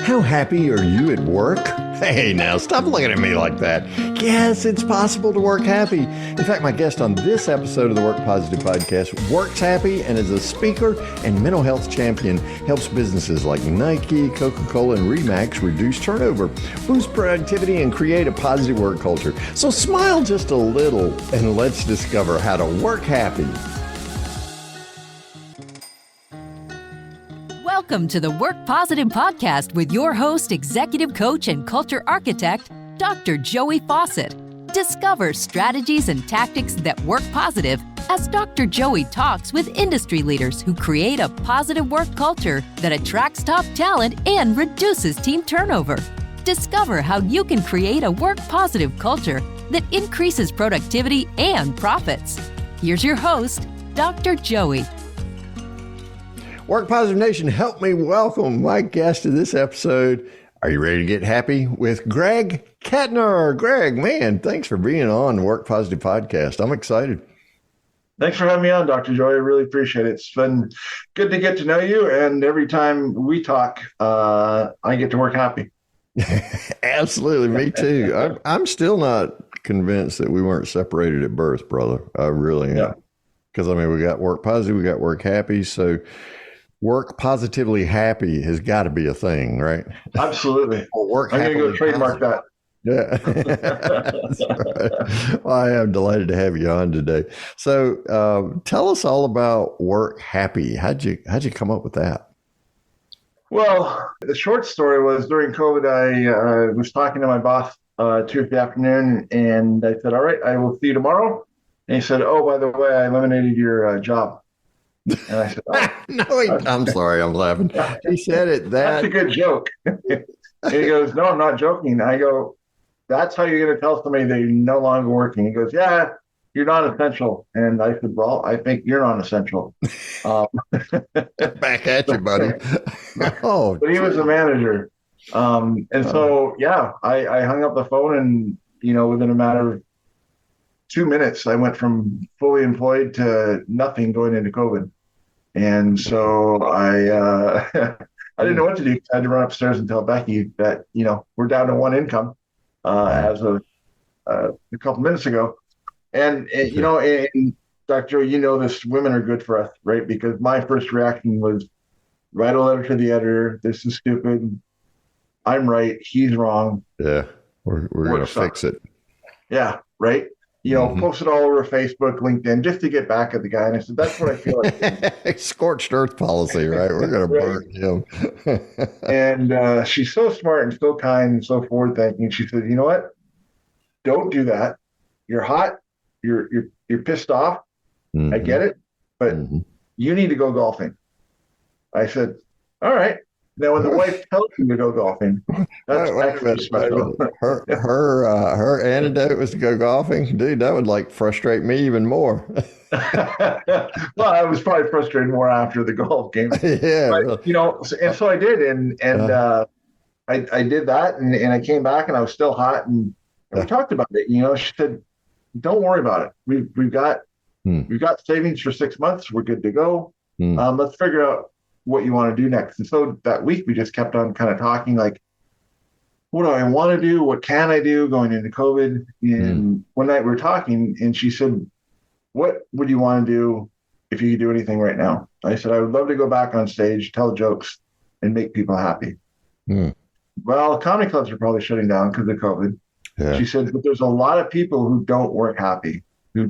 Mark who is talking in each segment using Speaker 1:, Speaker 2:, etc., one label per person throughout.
Speaker 1: How happy are you at work? Hey, now stop looking at me like that. Yes, it's possible to work happy. In fact, my guest on this episode of the Work Positive podcast works happy and is a speaker and mental health champion, helps businesses like Nike, Coca-Cola and Re reduce turnover, boost productivity, and create a positive work culture. So smile just a little and let's discover how to work happy.
Speaker 2: Welcome to the Work Positive Podcast with your host, executive coach and culture architect, Dr. Joey Fawcett. Discover strategies and tactics that work positive as Dr. Joey talks with industry leaders who create a positive work culture that attracts top talent and reduces team turnover. Discover how you can create a work positive culture that increases productivity and profits. Here's your host, Dr. Joey.
Speaker 1: Work Positive Nation, help me welcome my guest to this episode. Are you ready to get happy with Greg Kettner? Greg, man, thanks for being on the Work Positive Podcast. I'm excited.
Speaker 3: Thanks for having me on, Dr. Joy. I really appreciate it. It's been good to get to know you. And every time we talk, I get to work happy.
Speaker 1: Absolutely. Me too. I'm still not convinced that we weren't separated at birth, brother. I really am. Because, we got work positive, we got work happy. So work positively happy has got to be a thing, right?
Speaker 3: Absolutely.
Speaker 1: Work
Speaker 3: I'm going to go trademark that.
Speaker 1: Yeah. That's right. Well, I am delighted to have you on today. So tell us all about Work Happy. How'd you come up with that?
Speaker 3: Well, the short story was during COVID, I was talking to my boss Tuesday afternoon, and I said, all right, I will see you tomorrow. And he said, oh, by the way, I eliminated your job. And I said, oh.
Speaker 1: No, I'm sorry, I'm laughing. He said it
Speaker 3: That's a good joke. And he goes, no, I'm not joking. I go, that's how you're going to tell somebody that you're no longer working. He goes, yeah, you're non-essential. And I said, well, I think you're non-essential.
Speaker 1: Back at you, buddy. Oh,
Speaker 3: but he was the manager. So, I hung up the phone and, within a matter of 2 minutes, I went from fully employed to nothing going into COVID. And so I didn't know what to do. I had to run upstairs and tell Becky that, we're down to one income as of a couple minutes ago. And Dr. Joe, this, women are good for us, right? Because my first reaction was write a letter to the editor. This is stupid. I'm right. He's wrong.
Speaker 1: Yeah. We're going to fix it.
Speaker 3: Yeah. Right. Post it all over Facebook, LinkedIn, just to get back at the guy. And I said, that's what I feel like.
Speaker 1: Scorched earth policy, right? We're going to burn him.
Speaker 3: And she's so smart and so kind and so forward thinking. She said, you know what? Don't do that. You're hot. You're pissed off. Mm-hmm. I get it. But you need to go golfing. I said, all right. Now, when the wife tells you to go golfing, that's actually special.
Speaker 1: Her antidote was to go golfing. Dude, that would frustrate me even more.
Speaker 3: Well, I was probably frustrated more after the golf game.
Speaker 1: Yeah.
Speaker 3: But, and so I did. And I did that and I came back and I was still hot. And we talked about it. She said, don't worry about it. We've got savings for 6 months. We're good to go. Let's figure out what you want to do next. And so that week we just kept on kind of talking what do I want to do? What can I do going into COVID? And one night we were talking and she said, what would you want to do if you could do anything right now? I said, I would love to go back on stage, tell jokes and make people happy. Well, comedy clubs are probably shutting down because of COVID. Yeah. She said, but there's a lot of people who don't work happy, who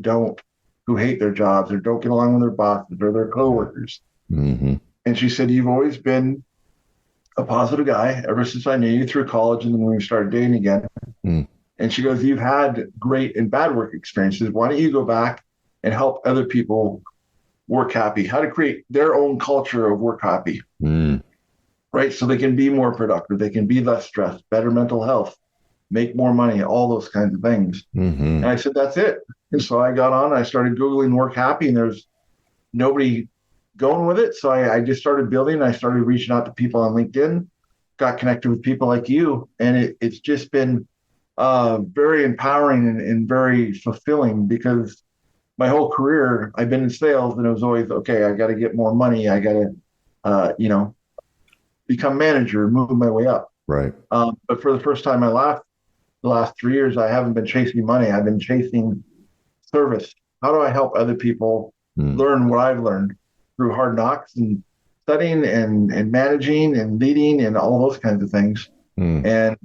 Speaker 3: hate their jobs or don't get along with their bosses or their coworkers. Mm-hmm. And she said, you've always been a positive guy ever since I knew you through college and then when we started dating again. And she goes, you've had great and bad work experiences. Why don't you go back and help other people work happy, how to create their own culture of work happy, right? So they can be more productive. They can be less stressed, better mental health, make more money, all those kinds of things. And I said, that's it. And so I got on, I started Googling work happy and there's nobody going with it. So I just started building. I started reaching out to people on LinkedIn, got connected with people like you. And it's just been very empowering and very fulfilling because my whole career, I've been in sales and it was always, okay, I got to get more money. I got to, become manager, move my way up.
Speaker 1: Right.
Speaker 3: But for the first time in my life, the last 3 years, I haven't been chasing money. I've been chasing service. How do I help other people learn what I've learned through hard knocks and studying and managing and leading and all those kinds of things. And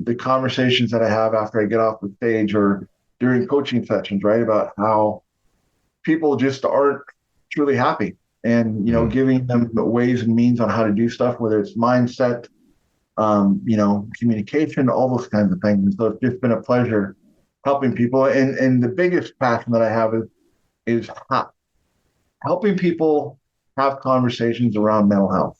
Speaker 3: the conversations that I have after I get off the stage or during coaching sessions, right, about how people just aren't truly happy, and giving them ways and means on how to do stuff, whether it's mindset, communication, all those kinds of things. And so it's just been a pleasure helping people. And the biggest passion that I have is helping people have conversations around mental health.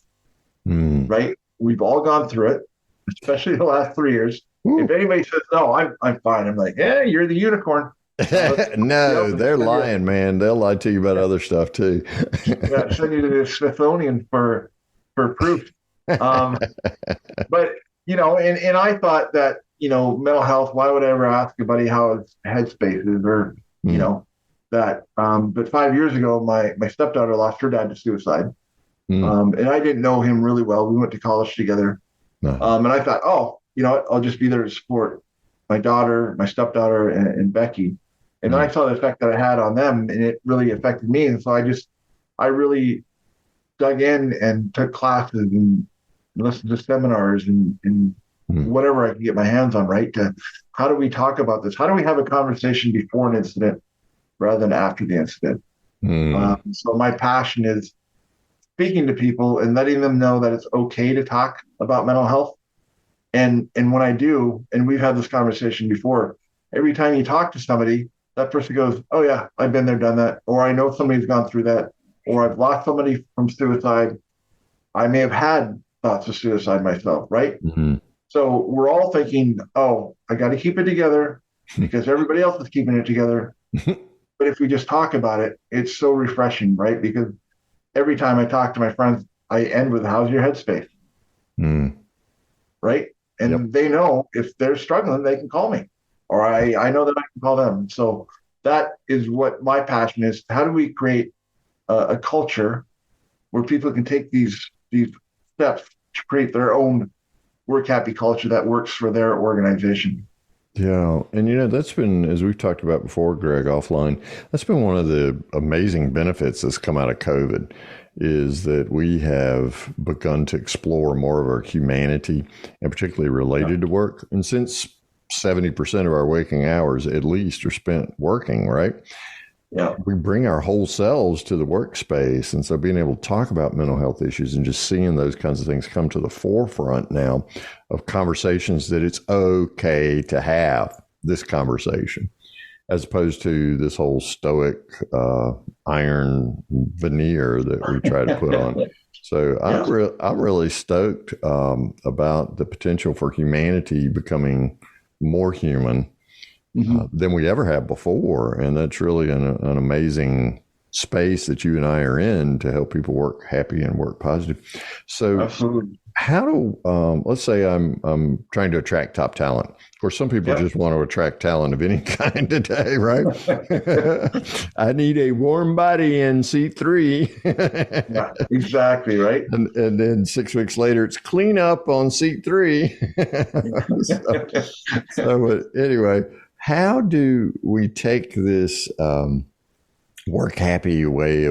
Speaker 3: Right? We've all gone through it, especially the last 3 years. Ooh. If anybody says, no, I'm fine, I'm like, yeah, you're the unicorn.
Speaker 1: No, they're lying, man. They'll lie to you about other stuff too.
Speaker 3: Yeah, send you to the Smithsonian for proof. But, and I thought that, mental health, why would I ever ask anybody how his headspace is or, that. But 5 years ago, my stepdaughter lost her dad to suicide. And I didn't know him really well. We went to college together. And I thought, I'll just be there to support my daughter, my stepdaughter, and Becky. And then I saw the effect that I had on them, and it really affected me. And so I really dug in and took classes and listened to seminars and whatever I could get my hands on, right? To how do we talk about this? How do we have a conversation before an incident rather than after the incident? So my passion is speaking to people and letting them know that it's okay to talk about mental health. And when I do, and we've had this conversation before, every time you talk to somebody, that person goes, oh yeah, I've been there, done that. Or I know somebody's gone through that. Or I've lost somebody from suicide. I may have had thoughts of suicide myself, right? So we're all thinking, oh, I got to keep it together because everybody else is keeping it together. But if we just talk about it, it's so refreshing, right? Because every time I talk to my friends, I end with, how's your headspace? Right? And they know if they're struggling, they can call me, or I know that I can call them. So that is what my passion is. How do we create a culture where people can take these steps to create their own work happy culture that works for their organization?
Speaker 1: Yeah. And, that's been, as we've talked about before, Greg, offline, that's been one of the amazing benefits that's come out of COVID, is that we have begun to explore more of our humanity, and particularly related to work. And since 70% of our waking hours at least are spent working, right?
Speaker 3: Yeah.
Speaker 1: We bring our whole selves to the workspace. And so being able to talk about mental health issues and just seeing those kinds of things come to the forefront now of conversations, that it's okay to have this conversation, as opposed to this whole stoic iron veneer that we try to put on. So I'm really stoked about the potential for humanity becoming more human than we ever have before. And that's really an amazing space that you and I are in to help people work happy and work positive. So
Speaker 3: absolutely.
Speaker 1: How do, let's say I'm trying to attract top talent. Of course, some people just want to attract talent of any kind today, right? I need a warm body in seat 3.
Speaker 3: Yeah, exactly, right?
Speaker 1: And then 6 weeks later, it's clean up on seat 3. so anyway, how do we take this work happy way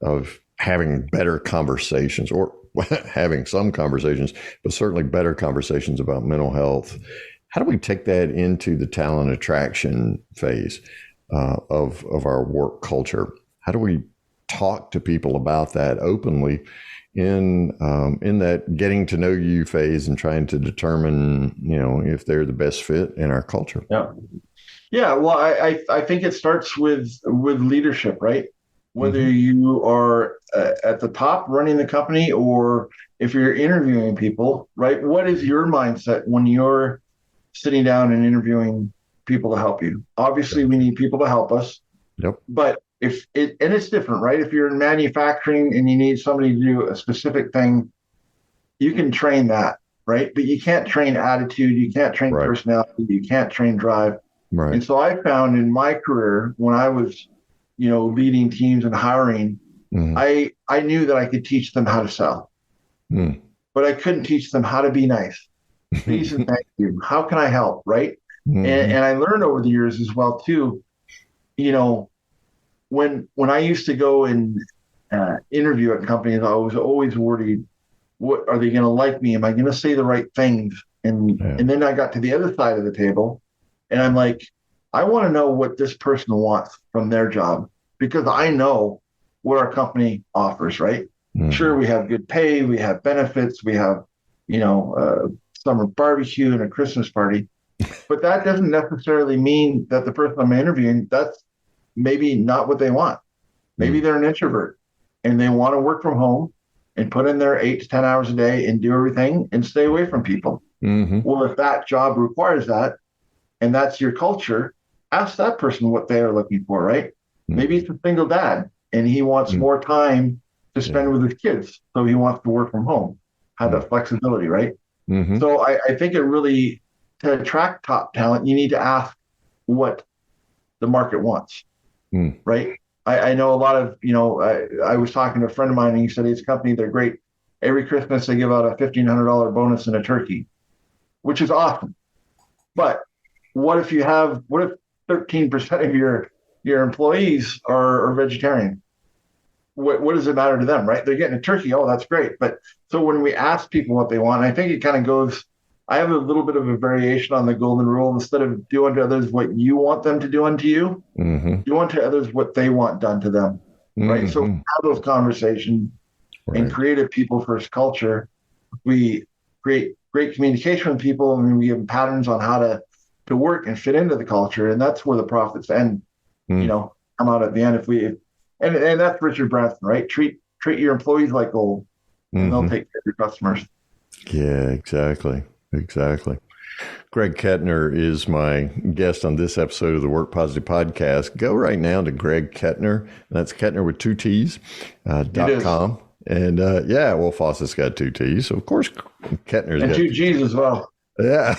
Speaker 1: of having better conversations, or having some conversations, but certainly better conversations about mental health? How do we take that into the talent attraction phase of our work culture? How do we talk to people about that openly in that getting to know you phase and trying to determine, if they're the best fit in our culture?
Speaker 3: Yeah. Well, I think it starts with leadership, right? Whether you are at the top running the company, or if you're interviewing people, right? What is your mindset when you're sitting down and interviewing people to help you? Obviously, we need people to help us. But and it's different, right? If you're in manufacturing and you need somebody to do a specific thing, you can train that, right? But you can't train attitude. You can't train personality. You can't train drive. Right. And so I found in my career, when I was leading teams and hiring, I knew that I could teach them how to sell. but I couldn't teach them how to be nice. Please and thank you. How can I help? Right. And I learned over the years as well, too, when I used to go and interview at companies, I was always worried, what are they going to like me? Am I going to say the right things? And then I got to the other side of the table and I'm like, I want to know what this person wants from their job because I know what our company offers, right? Sure, we have good pay, we have benefits, we have, summer barbecue and a Christmas party, but that doesn't necessarily mean that the person I'm interviewing, that's maybe not what they want. Maybe they're an introvert and they want to work from home and put in their 8 to 10 hours a day and do everything and stay away from people. Well, if that job requires that and that's your culture, ask that person what they are looking for, right? Maybe it's a single dad and he wants more time to spend with his kids. So he wants to work from home, have that flexibility, right? So I think it really, to attract top talent, you need to ask what the market wants, right? I know a lot of, I was talking to a friend of mine and he said his company, they're great. Every Christmas they give out a $1,500 bonus and a turkey, which is awesome. But what if 13% of your employees are vegetarian? What does it matter to them, right? They're getting a turkey. Oh, that's great. But so when we ask people what they want, I think it kind of goes, I have a little bit of a variation on the golden rule. Instead of do unto others what you want them to do unto you, do unto others what they want done to them, right? So have those conversations and create a people first culture. We create great communication with people and we give them patterns on how to work and fit into the culture. And that's where the profits end, come out at the end. And that's Richard Branson, right? Treat your employees like gold and they'll take care of your customers.
Speaker 1: Yeah, exactly. Greg Kettner is my guest on this episode of the Work Positive Podcast. Go right now to Greg Kettner, and that's Kettner with 2 T's, .com. And Fawcett's got 2 T's. So of course, Kettner's
Speaker 3: and
Speaker 1: got
Speaker 3: 2 G's as well.
Speaker 1: Yeah.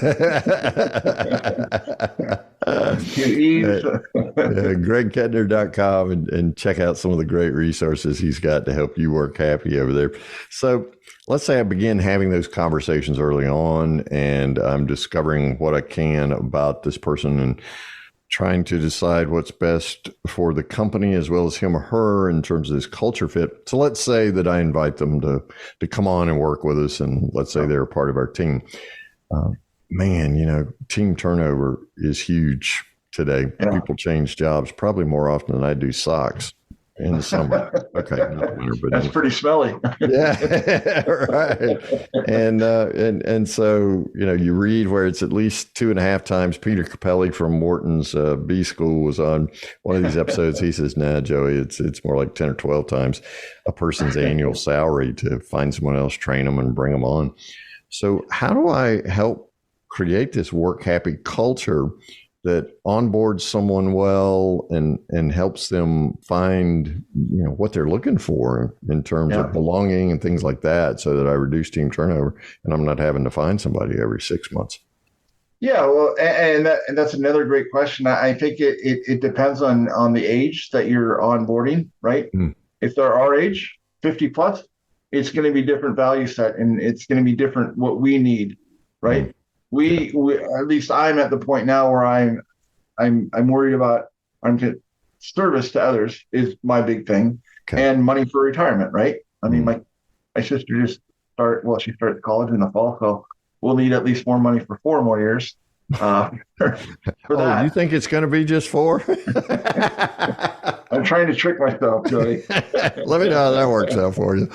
Speaker 1: GregKettner.com and check out some of the great resources he's got to help you work happy over there. So let's say I begin having those conversations early on and I'm discovering what I can about this person and trying to decide what's best for the company as well as him or her in terms of this culture fit. So let's say that I invite them to come on and work with us, and let's say they're a part of our team. Team turnover is huge today. Yeah. People change jobs probably more often than I do socks in the summer. Okay, not winter, but
Speaker 3: that's pretty smelly.
Speaker 1: Yeah, right. And so you read where it's at least 2.5 times. Peter Capelli from Wharton's B School was on one of these episodes. He says, "Nah, Joey, it's more like 10 or 12 times a person's annual salary to find someone else, train them, and bring them on." So how do I help create this work happy culture that onboards someone well and helps them find, what they're looking for in terms of belonging and things like that, so that I reduce team turnover and I'm not having to find somebody every 6 months?
Speaker 3: Yeah, well, and that's another great question. I think it depends on the age that you're onboarding, right? If they're our age, 50 plus, it's going to be different value set and it's going to be different what we need, right? We at least I'm at the point now where I'm worried about service to others is my big thing, and money for retirement, right? I mean, my sister just she started college in the fall, so we'll need at least more money for 4 more years. For that.
Speaker 1: You think it's going to be just 4?
Speaker 3: I'm trying to trick myself, Joey.
Speaker 1: Let me know how that works out for you.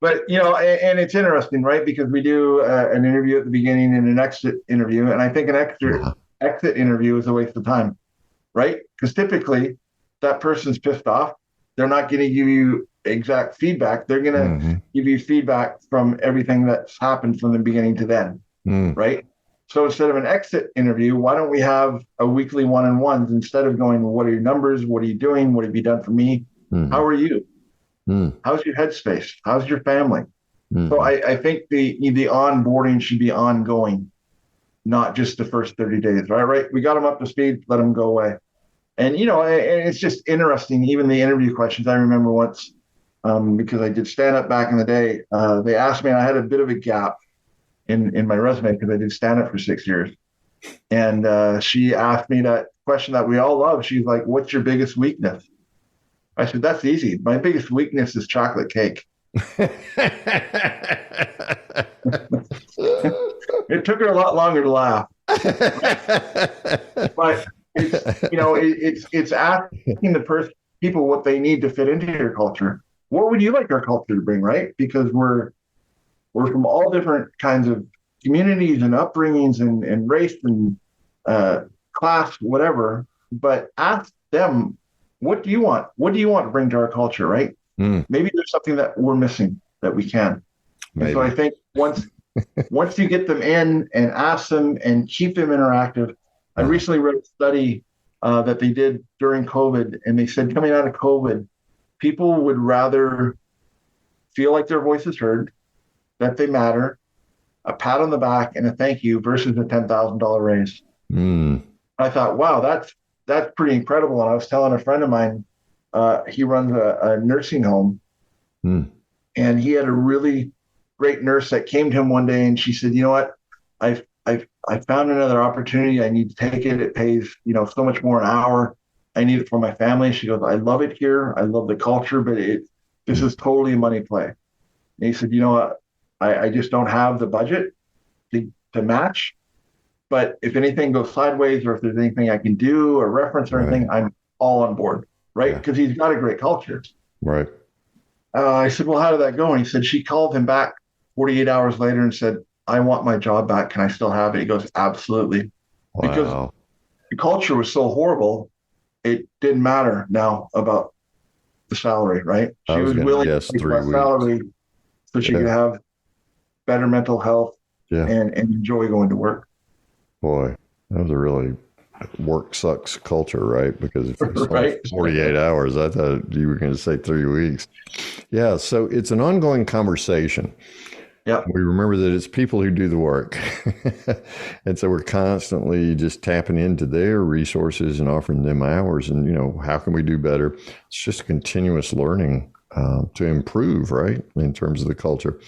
Speaker 3: But, and it's interesting, right? Because we do an interview at the beginning and an exit interview. And I think an exit interview is a waste of time, right? Because typically that person's pissed off. They're not going to give you exact feedback. They're going to give you feedback from everything that's happened from the beginning to then, right? So instead of an exit interview, why don't we have a weekly one-on-ones instead of going, what are your numbers? What are you doing? What have you done for me? How are you? How's your headspace? How's your family? So I think the onboarding should be ongoing, not just the first 30 days, right? We got them up to speed, let them go away. And, and it's just interesting, even the interview questions. I remember once because I did stand up back in the day. They asked me, and I had a bit of a gap in my resume because I did stand up for 6 years. And she asked me that question that we all love. She's like, "What's your biggest weakness?" I said, "That's easy. My biggest weakness is chocolate cake." It took her a lot longer to laugh, but it's asking the people what they need to fit into your culture. What would you like our culture to bring, right? Because we're from all different kinds of communities and upbringings and race and class, whatever. But ask them, what do you want? What do you want to bring to our culture, right? Maybe there's something that we're missing that we can. And so I think once you get them in and ask them and keep them interactive. I recently read a study that they did during COVID, and they said coming out of COVID, people would rather feel like their voice is heard, that they matter, a pat on the back and a thank you versus a $10,000 raise. I thought, wow, that's pretty incredible. And I was telling a friend of mine, he runs a nursing home, and he had a really great nurse that came to him one day, and she said, "You know what? I found another opportunity. I need to take it. It pays, so much more an hour. I need it for my family." She goes, "I love it here. I love the culture, but this is totally a money play." And he said, "You know what? I just don't have the budget to match. But if anything goes sideways, or if there's anything I can do or reference or anything, I'm all on board." Right? Because he's got a great culture.
Speaker 1: Right.
Speaker 3: I said, "Well, how did that go?" And he said, she called him back 48 hours later and said, "I want my job back. Can I still have it?" He goes, "Absolutely."
Speaker 1: Wow.
Speaker 3: Because the culture was so horrible, it didn't matter now about the salary, right? She was willing to take that salary so she could have better mental health and enjoy going to work.
Speaker 1: Boy, that was a really work sucks culture, right? Because if it's
Speaker 3: right?
Speaker 1: 48 hours, I thought you were going to say 3 weeks. Yeah, so it's an ongoing conversation.
Speaker 3: Yeah.
Speaker 1: We remember that it's people who do the work. And so we're constantly just tapping into their resources and offering them hours. And, how can we do better? It's just continuous learning to improve, right? In terms of the culture.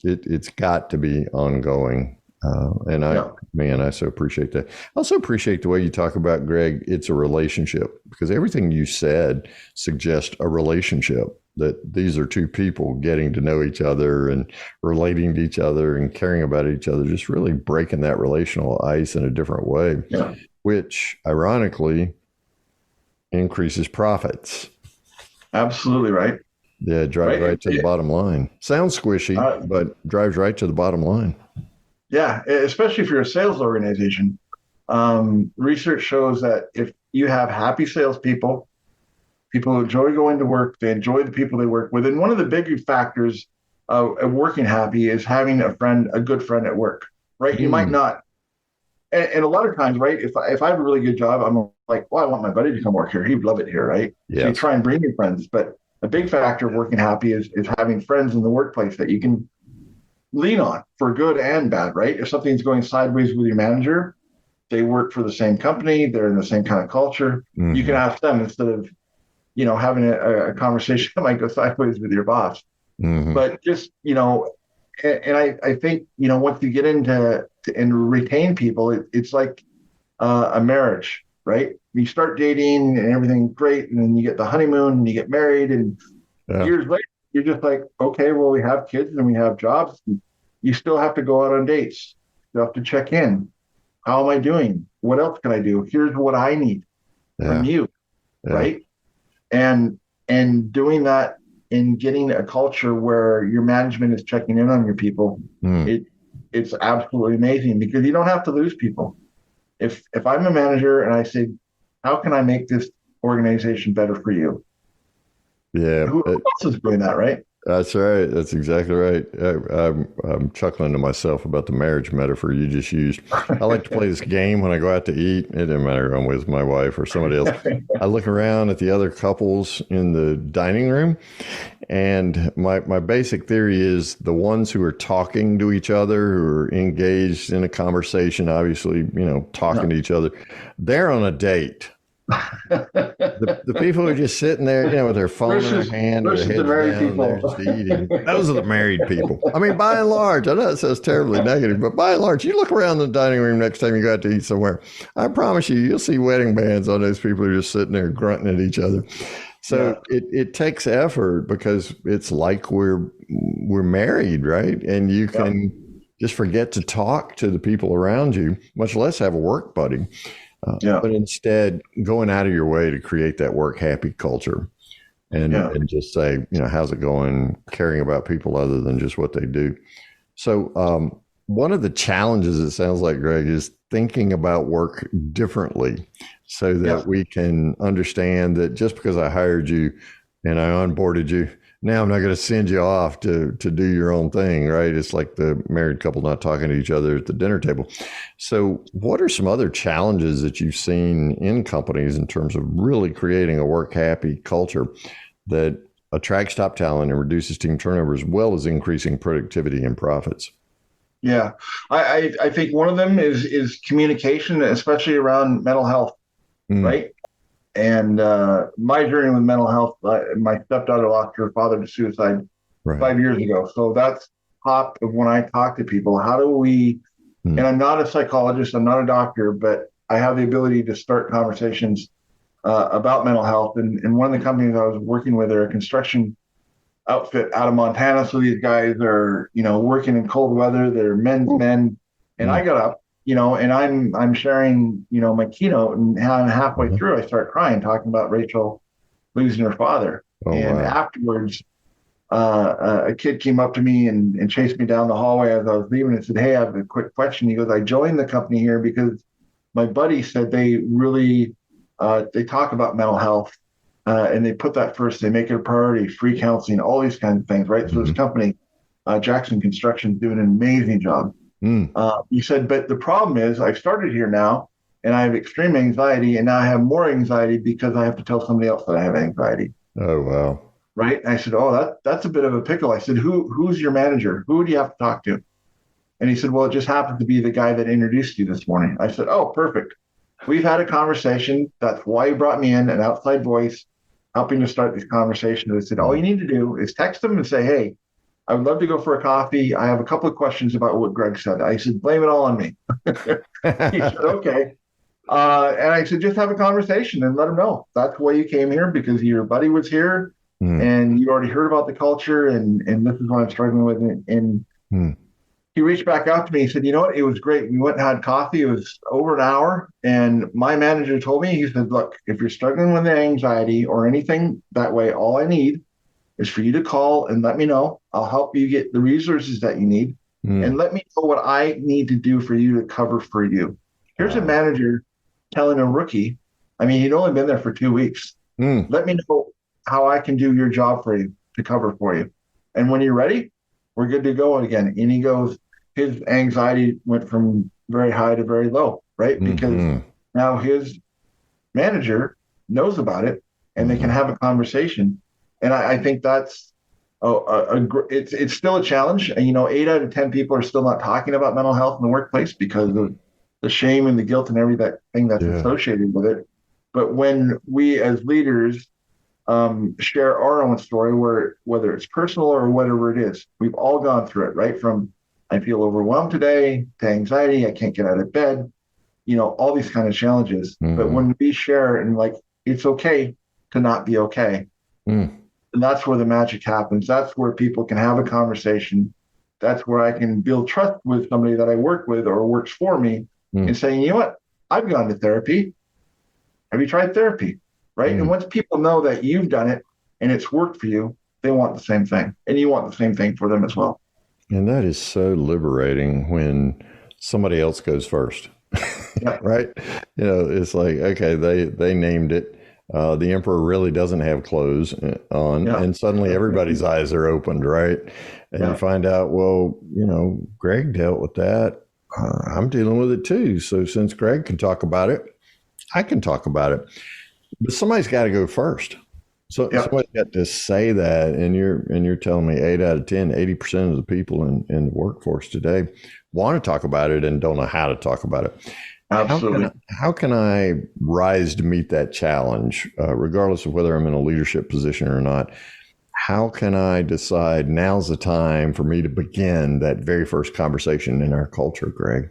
Speaker 1: It's got to be ongoing. I so appreciate that. I also appreciate the way you talk about, Greg, it's a relationship, because everything you said suggests a relationship, that these are two people getting to know each other and relating to each other and caring about each other, just really breaking that relational ice in a different way, which ironically increases profits.
Speaker 3: Absolutely right.
Speaker 1: Yeah, drives right to the bottom line. Sounds squishy, but drives right to the bottom line.
Speaker 3: Yeah, especially if you're a sales organization. Research shows that if you have happy salespeople, people who enjoy going to work, they enjoy the people they work with. And one of the big factors of working happy is having a good friend at work, right? You might not. And a lot of times, right, if I have a really good job, I'm like, well, I want my buddy to come work here. He'd love it here, right? Yes. So you try and bring your friends. But a big factor of working happy is having friends in the workplace that you can lean on for good and bad, right? If something's going sideways with your manager, they work for the same company, they're in the same kind of culture. You can ask them instead of, having a conversation that might go sideways with your boss. But just, and I think, once you get into and retain people, it's like a marriage, right? You start dating and everything's great, and then you get the honeymoon and you get married, and years later, you're just like, okay, well, we have kids and we have jobs. You still have to go out on dates. You have to check in. How am I doing? What else can I do? Here's what I need from you, right? And doing that and getting a culture where your management is checking in on your people, it's absolutely amazing, because you don't have to lose people. If I'm a manager and I say, how can I make this organization better for you? Yeah. Who else is doing that, right?
Speaker 1: That's right. That's exactly right. I'm chuckling to myself about the marriage metaphor you just used. I like to play this game when I go out to eat. It doesn't matter if I'm with my wife or somebody else. I look around at the other couples in the dining room, and my basic theory is the ones who are talking to each other, who are engaged in a conversation, obviously, talking to each other, they're on a date. The people who are just sitting there, with their phone in their hand or their heads
Speaker 3: the married
Speaker 1: down, and they're
Speaker 3: people.
Speaker 1: just eating. Those are the married people. I mean, by and large, I know it sounds terribly negative, but by and large, you look around the dining room next time you go out to eat somewhere. I promise you'll see wedding bands on those people who are just sitting there grunting at each other. So it takes effort because it's like we're married, right? And you can just forget to talk to the people around you, much less have a work buddy. But instead, going out of your way to create that work happy culture and just say, how's it going, caring about people other than just what they do. So one of the challenges, it sounds like, Greg, is thinking about work differently so that we can understand that just because I hired you and I onboarded you, now I'm not going to send you off to do your own thing, right? It's like the married couple not talking to each other at the dinner table. So what are some other challenges that you've seen in companies in terms of really creating a work happy culture that attracts top talent and reduces team turnover as well as increasing productivity and profits?
Speaker 3: Yeah, I think one of them is communication, especially around mental health, right? And my journey with mental health, my stepdaughter lost her father to suicide 5 years ago. So that's top of when I talk to people. How do we, and I'm not a psychologist, I'm not a doctor, but I have the ability to start conversations about mental health. And one of the companies I was working with are a construction outfit out of Montana. So these guys are, working in cold weather, they're men's men. And I got up, and I'm sharing, my keynote, and halfway through I start crying, talking about Rachel losing her father. Afterwards, a kid came up to me and chased me down the hallway as I was leaving and said, "Hey, I have a quick question." He goes, "I joined the company here because my buddy said they really, they talk about mental health and they put that first. They make it a priority, free counseling, all these kinds of things, right?" So this company, Jackson Construction, is doing an amazing job. He said, "But the problem is I've started here now and I have extreme anxiety, and now I have more anxiety because I have to tell somebody else that I have anxiety."
Speaker 1: Oh, wow.
Speaker 3: Right. And I said, "Oh, that's a bit of a pickle." I said, who's your manager? Who do you have to talk to? And he said, "Well, it just happened to be the guy that introduced you this morning." I said, "Oh, perfect. We've had a conversation. That's why you brought me in, an outside voice, helping to start these conversations." I said, "All you need to do is text them and say, 'Hey, I would love to go for a coffee. I have a couple of questions about what Greg said.'" I said, "Blame it all on me." He said, "Okay." And I said, "Just have a conversation and let him know that's why you came here, because your buddy was here and you already heard about the culture, and this is what I'm struggling with." And he reached back out to me. He said, "You know what? It was great. We went and had coffee. It was over an hour. And my manager told me," he said, "Look, if you're struggling with anxiety or anything that way, all I need is for you to call and let me know. I'll help you get the resources that you need, and let me know what I need to do for you to cover for you." Here's a manager telling a rookie, I mean, he'd only been there for 2 weeks. "Let me know how I can do your job for you to cover for you. And when you're ready, we're good to go again." And he goes, his anxiety went from very high to very low, right? Because now his manager knows about it and they can have a conversation. And I think that's it's still a challenge. 8 out of 10 people are still not talking about mental health in the workplace because of the shame and the guilt and everything that's associated with it. But when we as leaders share our own story, whether it's personal or whatever it is, we've all gone through it, right? From I feel overwhelmed today to anxiety, I can't get out of bed, all these kind of challenges. But when we share and it's okay to not be okay. And that's where the magic happens. That's where people can have a conversation. That's where I can build trust with somebody that I work with or works for me and saying, "You know what? I've gone to therapy. Have you tried therapy?" Right. And once people know that you've done it and it's worked for you, they want the same thing. And you want the same thing for them as well.
Speaker 1: And that is so liberating when somebody else goes first, right? It's like, okay, they named it. The emperor really doesn't have clothes on, and suddenly everybody's eyes are opened, right? And you find out, well, Greg dealt with that. I'm dealing with it too. So since Greg can talk about it, I can talk about it. But somebody's got to go first. So
Speaker 3: Yeah.
Speaker 1: somebody got to say that, and you're telling me 8 out of 10, 80% of the people in the workforce today want to talk about it and don't know how to talk about it.
Speaker 3: Absolutely.
Speaker 1: How can I rise to meet that challenge, regardless of whether I'm in a leadership position or not? How can I decide now's the time for me to begin that very first conversation in our culture, Greg?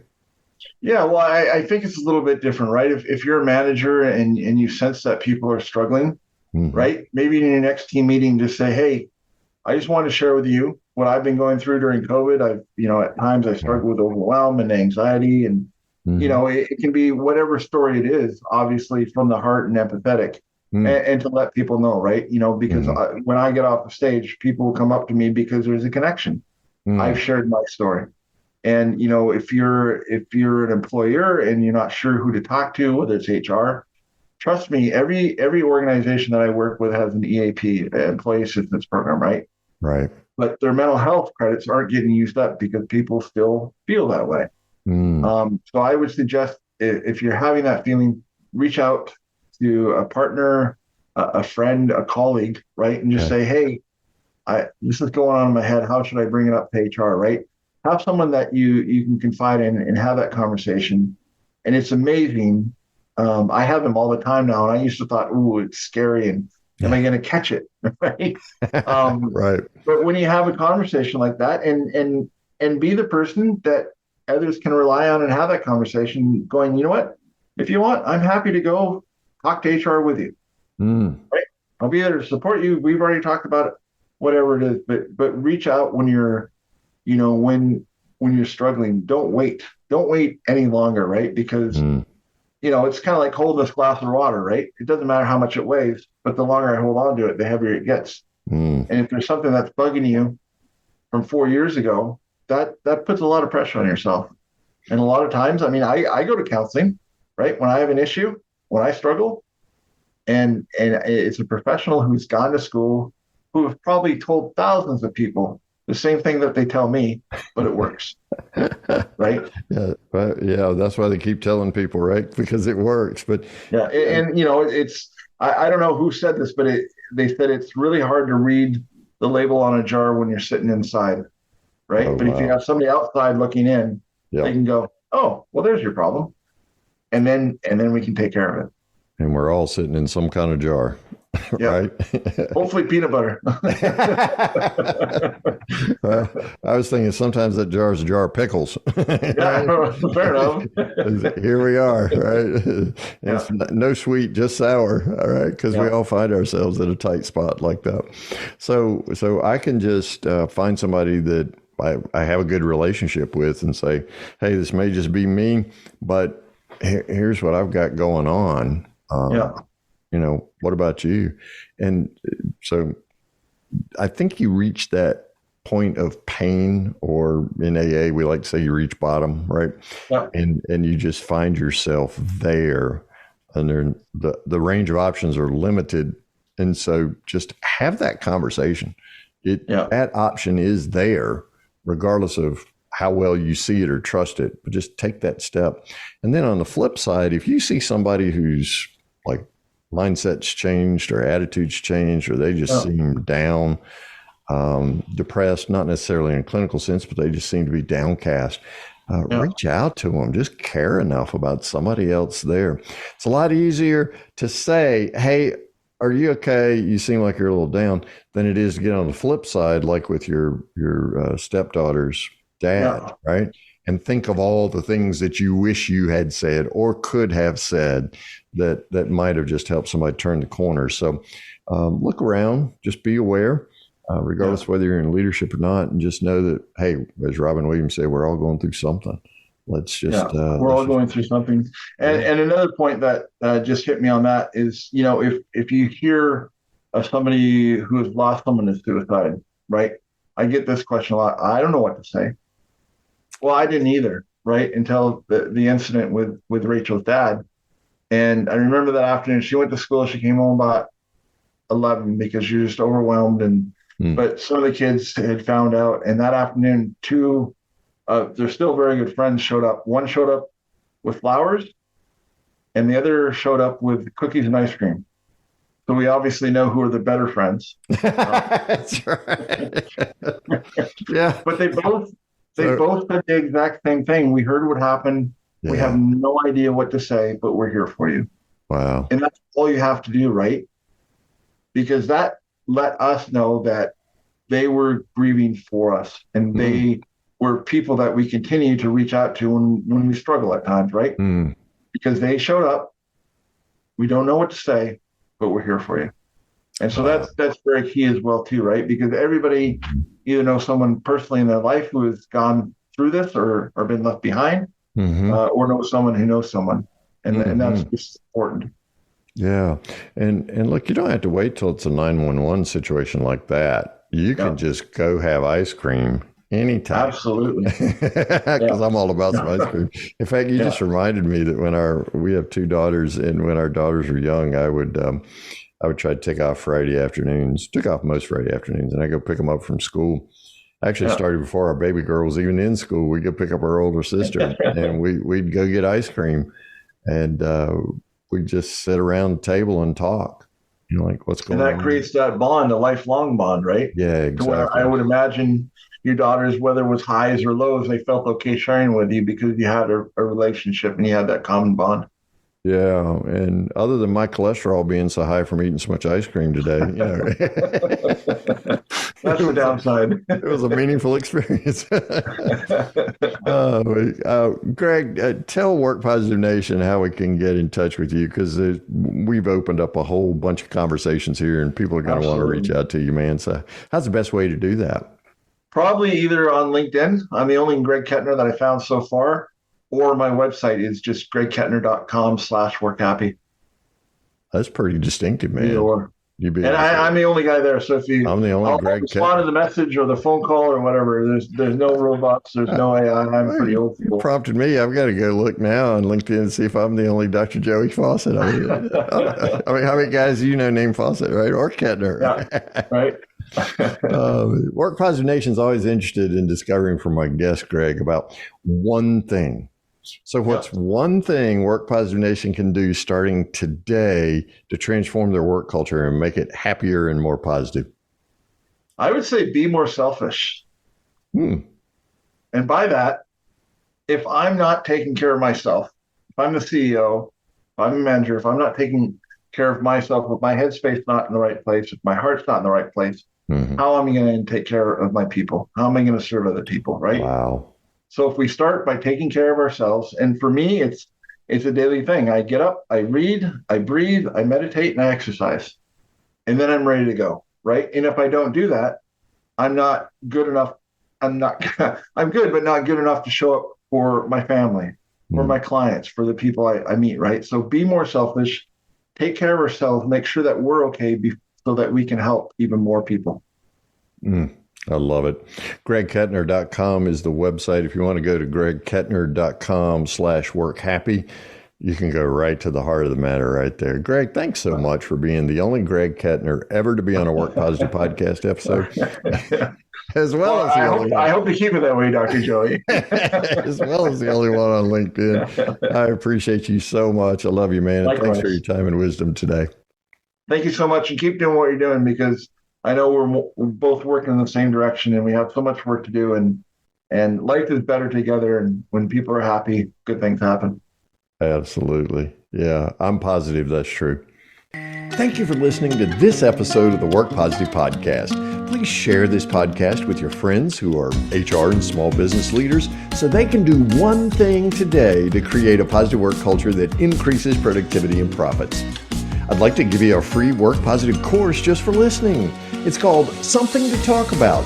Speaker 3: Yeah, well, I think it's a little bit different, right? If you're a manager and you sense that people are struggling,
Speaker 1: Hmm.
Speaker 3: right? Maybe in your next team meeting, just say, hey, I just wanted to share with you what I've been going through during COVID. At times I struggle with overwhelm and anxiety, and
Speaker 1: Hmm.
Speaker 3: it can be whatever story it is, obviously from the heart and empathetic,
Speaker 1: Hmm.
Speaker 3: and to let people know, right? Because
Speaker 1: Hmm.
Speaker 3: when I get off the stage, people will come up to me because there's a connection.
Speaker 1: Hmm.
Speaker 3: I've shared my story. And if you're an employer and you're not sure who to talk to, whether it's HR, trust me, every organization that I work with has an EAP, employee assistance program, right?
Speaker 1: Right.
Speaker 3: But their mental health credits aren't getting used up because people still feel that way.
Speaker 1: Hmm.
Speaker 3: So I would suggest if you're having that feeling, reach out to a partner, a friend, a colleague, right, and just
Speaker 1: Okay.
Speaker 3: say, hey, this is going on in my head. How should I bring it up to HR, right? Have someone that you can confide in and have that conversation. And it's amazing. I have them all the time now, and I used to thought, ooh, it's scary, and am I going to catch it, right? Um,
Speaker 1: Right.
Speaker 3: but when you have a conversation like that, and be the person that others can rely on and have that conversation, going, you know what? If you want, I'm happy to go talk to HR with you.
Speaker 1: Hmm.
Speaker 3: I'll be there to support you. We've already talked about it, whatever it is, but reach out when you're, when you're struggling. Don't wait. Don't wait any longer, right? Because
Speaker 1: Hmm.
Speaker 3: it's kind of like holding this glass of water, right? It doesn't matter how much it weighs, but the longer I hold on to it, the heavier it gets.
Speaker 1: Hmm.
Speaker 3: And if there's something that's bugging you from 4 years ago, that puts a lot of pressure on yourself. And a lot of times, I mean, I go to counseling, right? When I have an issue, when I struggle, and it's a professional who's gone to school, who have probably told thousands of people the same thing that they tell me, but it works, right?
Speaker 1: Yeah, right. Yeah, that's why they keep telling people, right? Because it works. But
Speaker 3: Yeah, and it's I don't know who said this, but they said it's really hard to read the label on a jar when you're sitting inside,
Speaker 1: oh
Speaker 3: right? But if you
Speaker 1: wow,
Speaker 3: have somebody outside looking in,
Speaker 1: yeah.
Speaker 3: they can go, oh, well, there's your problem, and then we can take care of it.
Speaker 1: And we're all sitting in some kind of jar,
Speaker 3: Yeah,
Speaker 1: right?
Speaker 3: hopefully peanut butter.
Speaker 1: Well, I was thinking sometimes that jar is a jar of pickles.
Speaker 3: Yeah,
Speaker 1: Right?
Speaker 3: fair enough.
Speaker 1: Here we are, right?
Speaker 3: Yeah,
Speaker 1: It's no sweet, just sour, all right? Because we
Speaker 3: yeah,
Speaker 1: all find ourselves in a tight spot like that. So I can just find somebody that I have a good relationship with and say, hey, this may just be me, but here's what I've got going on.
Speaker 3: yeah,
Speaker 1: What about you? And so I think you reach that point of pain, or in AA, we like to say you reach bottom, right?
Speaker 3: yeah,
Speaker 1: And you just find yourself there, and the range of options are limited. And so just have that conversation.
Speaker 3: yeah,
Speaker 1: That option is there, regardless of how well you see it or trust it, but just take that step. And then on the flip side, if you see somebody who's like mindset's changed or attitudes changed, or they just
Speaker 3: yeah,
Speaker 1: seem down, depressed, not necessarily in a clinical sense, but they just seem to be downcast.
Speaker 3: yeah,
Speaker 1: Reach out to them. Just care enough about somebody else there. It's a lot easier to say, hey, are you okay? You seem like you're a little down, than it is to get on the flip side, like with your stepdaughter's dad,
Speaker 3: yeah,
Speaker 1: right? And think of all the things that you wish you had said or could have said that might have just helped somebody turn the corner. So look around, just be aware,
Speaker 3: yeah.
Speaker 1: regardless of whether you're in leadership or not, and just know that, hey, as Robin Williams said, we're all going through something. Let's
Speaker 3: Yeah,
Speaker 1: just
Speaker 3: we're all going through something. And
Speaker 1: yeah.
Speaker 3: and another point that just hit me on that is, if you hear of somebody who has lost someone to suicide, right? I get this question a lot. I don't know what to say. Well, I didn't either, right? Until the incident with Rachel's dad. And I remember that afternoon, she went to school. She came home about 11 because she was just overwhelmed.
Speaker 1: Hmm.
Speaker 3: But some of the kids had found out. And that afternoon, two, they're still very good friends, showed up. One showed up with flowers, and the other showed up with cookies and ice cream. So we obviously know who are the better friends.
Speaker 1: That's right. Yeah.
Speaker 3: But they both said the exact same thing. We heard what happened.
Speaker 1: Yeah.
Speaker 3: We have no idea what to say, but we're here for you.
Speaker 1: Wow.
Speaker 3: And that's all you have to do, right? Because that let us know that they were grieving for us, and they were people that we continue to reach out to when we struggle at times, right? Because they showed up. We don't know what to say, but we're here for you. And so that's very key as well too, right? Because everybody either knows someone personally in their life who has gone through this or been left behind, or knows someone who knows someone, and that's just important.
Speaker 1: Yeah, and look, you don't have to wait till it's a 911 situation like that. You can just go have ice cream anytime.
Speaker 3: Absolutely,
Speaker 1: because I'm all about some ice cream. In fact, you just reminded me that we have 2 daughters, and when our daughters were young, I would try to take off Friday afternoons. Took off most Friday afternoons, and I go pick them up from school. Actually, started before our baby girl was even in school. We'd go pick up our older sister, and we'd go get ice cream, and we'd just sit around the table and talk. You know, like what's going on.
Speaker 3: And that creates that bond, a lifelong bond, right?
Speaker 1: Yeah, exactly.
Speaker 3: To where I would imagine your daughters, whether it was highs or lows, they felt okay sharing with you because you had a relationship and you had that common bond.
Speaker 1: Yeah, and other than my cholesterol being so high from eating so much ice cream today, you know,
Speaker 3: that's the downside.
Speaker 1: It was a meaningful experience. Greg, tell Work Positive Nation how we can get in touch with you, because we've opened up a whole bunch of conversations here, and people are going to want to reach out to you, man. So, how's the best way to do that?
Speaker 3: Probably either on LinkedIn. I'm the only Greg Kettner that I found so far. Or my website is just gregkettner.com/workhappy.
Speaker 1: That's pretty distinctive, man.
Speaker 3: I'm the only guy there. So if
Speaker 1: I'm the only Greg
Speaker 3: respond to the message or the phone call or whatever. There's no robots. There's no AI. I'm pretty old school.
Speaker 1: You prompted me. I've got to go look now on LinkedIn and see if I'm the only Dr. Joey Fawcett. I mean, how many guys do you know named Fawcett, right? Or Kettner?
Speaker 3: Yeah, right.
Speaker 1: Work Positive Nation is always interested in discovering from my guest, Greg, about one thing. So what's one thing Work Positive Nation can do starting today to transform their work culture and make it happier and more positive?
Speaker 3: I would say be more selfish. And by that, if I'm not taking care of myself, if I'm the CEO, if I'm a manager, if I'm not taking care of myself, if my headspace not in the right place, if my heart's not in the right place, how am I going to take care of my people? How am I going to serve other people, right?
Speaker 1: Wow.
Speaker 3: So if we start by taking care of ourselves, and for me, it's a daily thing. I get up, I read, I breathe, I meditate, and I exercise. And then I'm ready to go, right? And if I don't do that, I'm not good enough. I'm good, but not good enough to show up for my family, for my clients, for the people I meet, right? So be more selfish, take care of ourselves, make sure that we're okay so that we can help even more people.
Speaker 1: I love it. GregKettner.com is the website. If you want to go to GregKettner.com/workhappy, you can go right to the heart of the matter right there. Greg, thanks so much for being the only Greg Kettner ever to be on a Work Positive podcast episode.
Speaker 3: I hope to keep it that way, Dr. Joey.
Speaker 1: As well as the only one on LinkedIn. I appreciate you so much. I love you, man. Likewise. Thanks for your time and wisdom today.
Speaker 3: Thank you so much, and keep doing what you're doing, because I know we're both working in the same direction, and we have so much work to do, and life is better together. And when people are happy, good things happen.
Speaker 1: Absolutely. Yeah, I'm positive that's true. Thank you for listening to this episode of the Work Positive Podcast. Please share this podcast with your friends who are HR and small business leaders so they can do one thing today to create a positive work culture that increases productivity and profits. I'd like to give you a free Work Positive course just for listening. It's called Something to Talk About,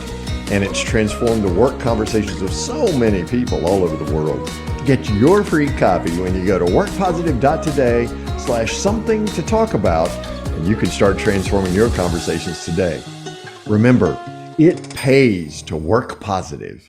Speaker 1: and it's transformed the work conversations of so many people all over the world. Get your free copy when you go to workpositive.today/something to talk about, and you can start transforming your conversations today. Remember, it pays to work positive.